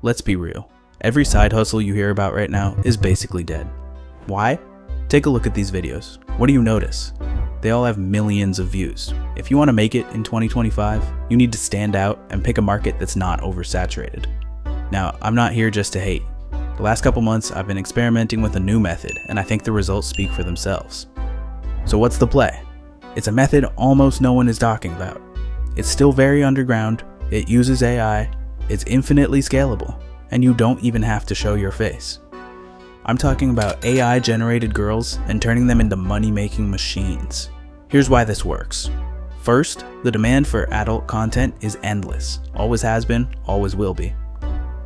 Let's be real. Every side hustle you hear about right now is basically dead. Why? Take a look at these videos. What do you notice? They all have millions of views. If you want to make it in 2025, you need to stand out and pick a market that's not oversaturated. Now, I'm not here just to hate. The last couple months, I've been experimenting with a new method, and I think the results speak for themselves. So what's the play? It's a method almost no one is talking about. It's still very underground, it uses AI, it's infinitely scalable, and you don't even have to show your face. I'm talking about AI-generated girls and turning them into money-making machines. Here's why this works. First, the demand for adult content is endless. Always has been, always will be.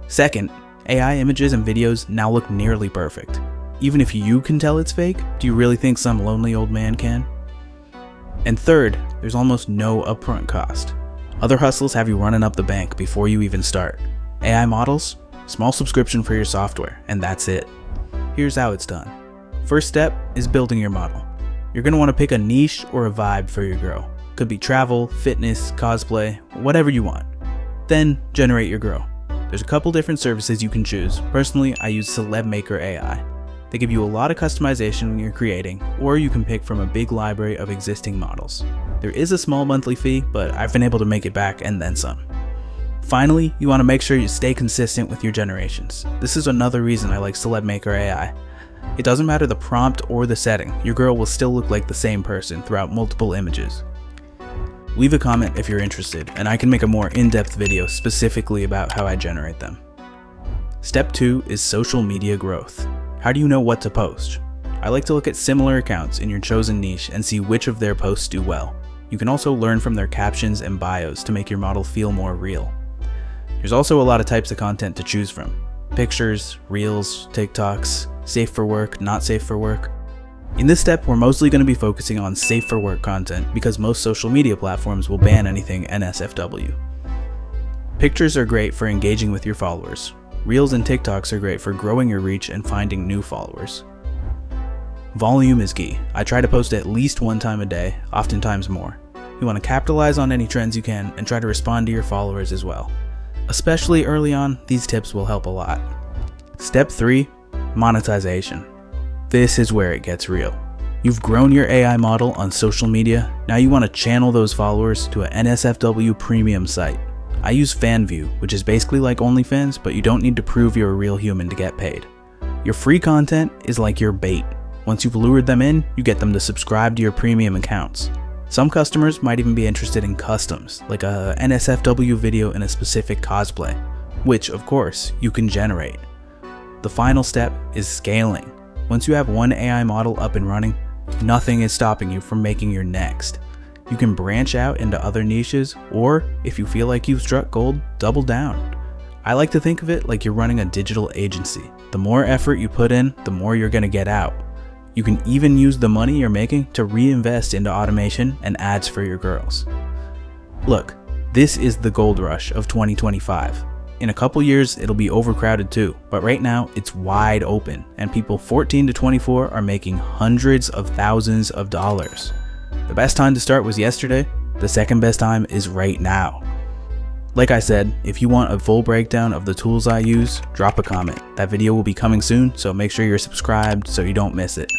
Second, AI images and videos now look nearly perfect. Even if you can tell it's fake, do you really think some lonely old man can? And third, there's almost no upfront cost. Other hustles have you running up the bank before you even start. AI models? Small subscription for your software, and that's it. Here's how it's done. First step is building your model. You're going to want to pick a niche or a vibe for your girl. Could be travel, fitness, cosplay, whatever you want. Then generate your girl. There's a couple different services you can choose. Personally, I use Celeb Maker AI. They give you a lot of customization when you're creating, or you can pick from a big library of existing models. There is a small monthly fee, but I've been able to make it back and then some. Finally, you want to make sure you stay consistent with your generations. This is another reason I like Celeb Maker AI. It doesn't matter the prompt or the setting, your girl will still look like the same person throughout multiple images. Leave a comment if you're interested, and I can make a more in-depth video specifically about how I generate them. Step 2 is social media growth. How do you know what to post? I like to look at similar accounts in your chosen niche and see which of their posts do well. You can also learn from their captions and bios to make your model feel more real. There's also a lot of types of content to choose from. Pictures, reels, TikToks, safe for work, not safe for work. In this step, we're mostly going to be focusing on safe for work content because most social media platforms will ban anything NSFW. Pictures are great for engaging with your followers. Reels and TikToks are great for growing your reach and finding new followers. Volume is key. I try to post at least one time a day, oftentimes more. You want to capitalize on any trends you can and try to respond to your followers as well. Especially early on, these tips will help a lot. Step 3, monetization. This is where it gets real. You've grown your AI model on social media, now you want to channel those followers to an NSFW premium site. I use FanView, which is basically like OnlyFans, but you don't need to prove you're a real human to get paid. Your free content is like your bait. Once you've lured them in, you get them to subscribe to your premium accounts. Some customers might even be interested in customs, like a NSFW video in a specific cosplay, which, of course, you can generate. The final step is scaling. Once you have one AI model up and running, nothing is stopping you from making your next. You can branch out into other niches, or if you feel like you've struck gold, double down. I like to think of it like you're running a digital agency. The more effort you put in, the more you're going to get out. You can even use the money you're making to reinvest into automation and ads for your girls. Look, this is the gold rush of 2025. In a couple years, it'll be overcrowded too, but right now it's wide open and people 14 to 24 are making hundreds of thousands of dollars. The best time to start was yesterday. The second best time is right now. Like I said, if you want a full breakdown of the tools I use, drop a comment. That video will be coming soon, so make sure you're subscribed so you don't miss it.